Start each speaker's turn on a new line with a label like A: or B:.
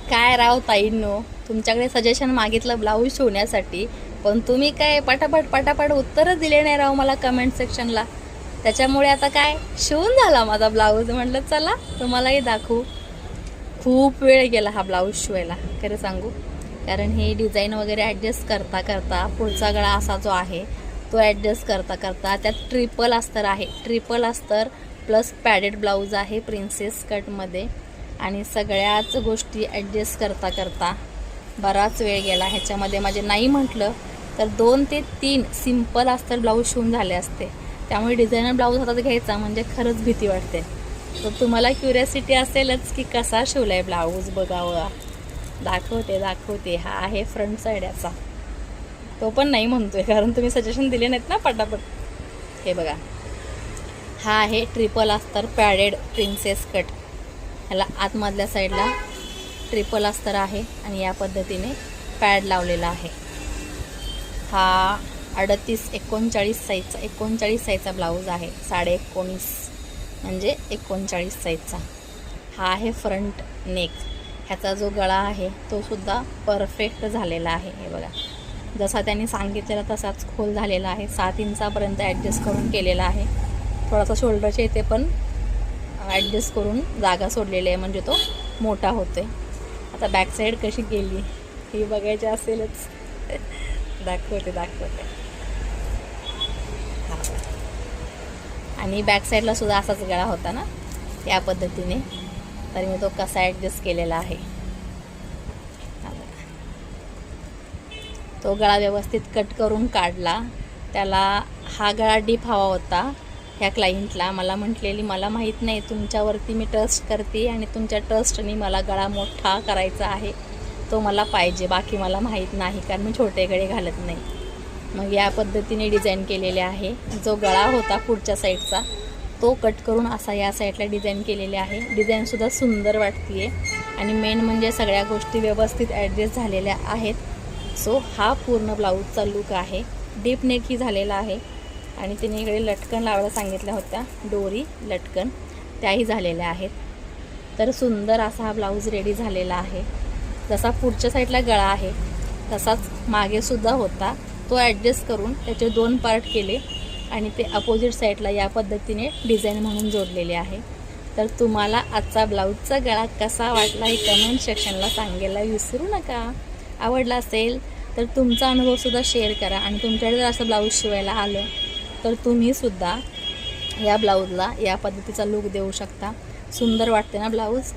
A: काय राव ताईंनो, तुमच्याकडे सजेशन मागितलं ब्लाऊज शिवण्यासाठी, पण तुम्ही काय पटापट उत्तरच दिले नाही राव मला कमेंट सेक्शनला. त्याच्यामुळे आता काय शिवून झाला माझा ब्लाऊज. म्हटलं चला तुम्हालाही दाखवू. खूप वेळ गेला हा ब्लाऊज शिवायला खरं सांगू, कारण हे डिझाईन वगैरे ॲडजस्ट करता करता पुढचा गळा असा जो आहे तो ॲडजस्ट करता करता त्यात ट्रिपल अस्तर आहे. ट्रिपल अस्तर प्लस पॅडेड ब्लाऊज आहे प्रिन्सेस कटमध्ये, आणि सगळ्याच गोष्टी ॲडजस्ट करता करता बराच वेळ गेला. ह्याच्यामध्ये माझे नाही म्हटलं तर 2 ते 3 सिम्पल अस्तर ब्लाऊज शिवून झाले असते. त्यामुळे डिझायनर ब्लाऊज हातात घ्यायचा म्हणजे खरंच भीती वाटते. तर तुम्हाला क्युरियोसिटी असेलच की कसा शिवला आहे ब्लाऊज बघावं. दाखवते. हा आहे फ्रंट साईड याचा. तो पण नाही म्हणतोय कारण तुम्ही सजेशन दिले नाहीत ना पटापट. हे बघा, हा आहे ट्रिपल अस्तर पॅडेड प्रिन्सेस कट. ह्याला आतमधल्या साईडला ट्रिपल अस्तर आहे आणि या पद्धतीने पॅड लावलेला आहे. हा 39 साईजचा ब्लाऊज आहे. 19.5 म्हणजे 39 साईजचा. हा आहे फ्रंट नेक. ह्याचा जो गळा आहे तो सुद्धा परफेक्ट झालेला आहे. हे बघा, जसा त्यांनी सांगितलेला तसाच खोल झालेला आहे. 7 इंचापर्यंत ॲडजस्ट करून केलेला आहे. थोडासा शोल्डरच्या इथे पण ॲडजस्ट करून जागा सोडलेली आहे म्हणजे तो मोठा होतो आहे. आता बॅक साईड कशी गेली ही बघायची असेलच. दाखवते. हा, आणि बॅक साईडला सुद्धा असाच गळा होता ना या पद्धतीने, तर मी तो कसा ॲडजस्ट केलेला आहे. तो गळा व्यवस्थित कट करून काढला. त्याला हा गळा डीप हवा होता. ह्या क्लायंटला मला म्हटलेली मला माहीत नाही, तुमच्यावरती मी ट्रस्ट करते आणि तुमच्या ट्रस्टने मला गळा मोठा करायचा आहे, तो मला पाहिजे, बाकी मला माहीत नाही कारण मी छोटे गळे घालत नाही. मग या पद्धतीने डिझाईन केलेले आहे. जो गळा होता पुढच्या साईडचा तो कट करून असा या साईडला डिझाईन केलेले आहे. डिझाईनसुद्धा सुंदर वाटते आणि मेन म्हणजे सगळ्या गोष्टी व्यवस्थित ॲडजस्ट झालेल्या आहेत. सो हा पूर्ण ब्लाऊजचा लूक आहे. डीप नेकही झालेला आहे आणि तिने इकडे लटकन लावायला सांगितल्या होत्या, डोरी लटकन, त्याही झालेल्या आहेत. तर सुंदर असा हा ब्लाऊज रेडी झालेला आहे. जसा पुढच्या साईडला गळा आहे तसाच मागेसुद्धा होता. तो ॲडजस्ट करून त्याचे 2 पार्ट केले आणि ते अपोजिट साईडला या पद्धतीने डिझाईन म्हणून जोडलेले आहे. तर तुम्हाला आजचा ब्लाऊजचा गळा कसा वाटला हे कमेंट सेक्शनला सांगायला विसरू नका. आवडला असेल तर तुमचा अनुभवसुद्धा शेअर करा आणि तुमच्याकडे जर असं ब्लाऊज शिवायला आलं तर तुम्हीसुद्धा या ब्लाऊजला या पद्धतीचा लूक देऊ शकता. सुंदर वाटते ना ब्लाऊज.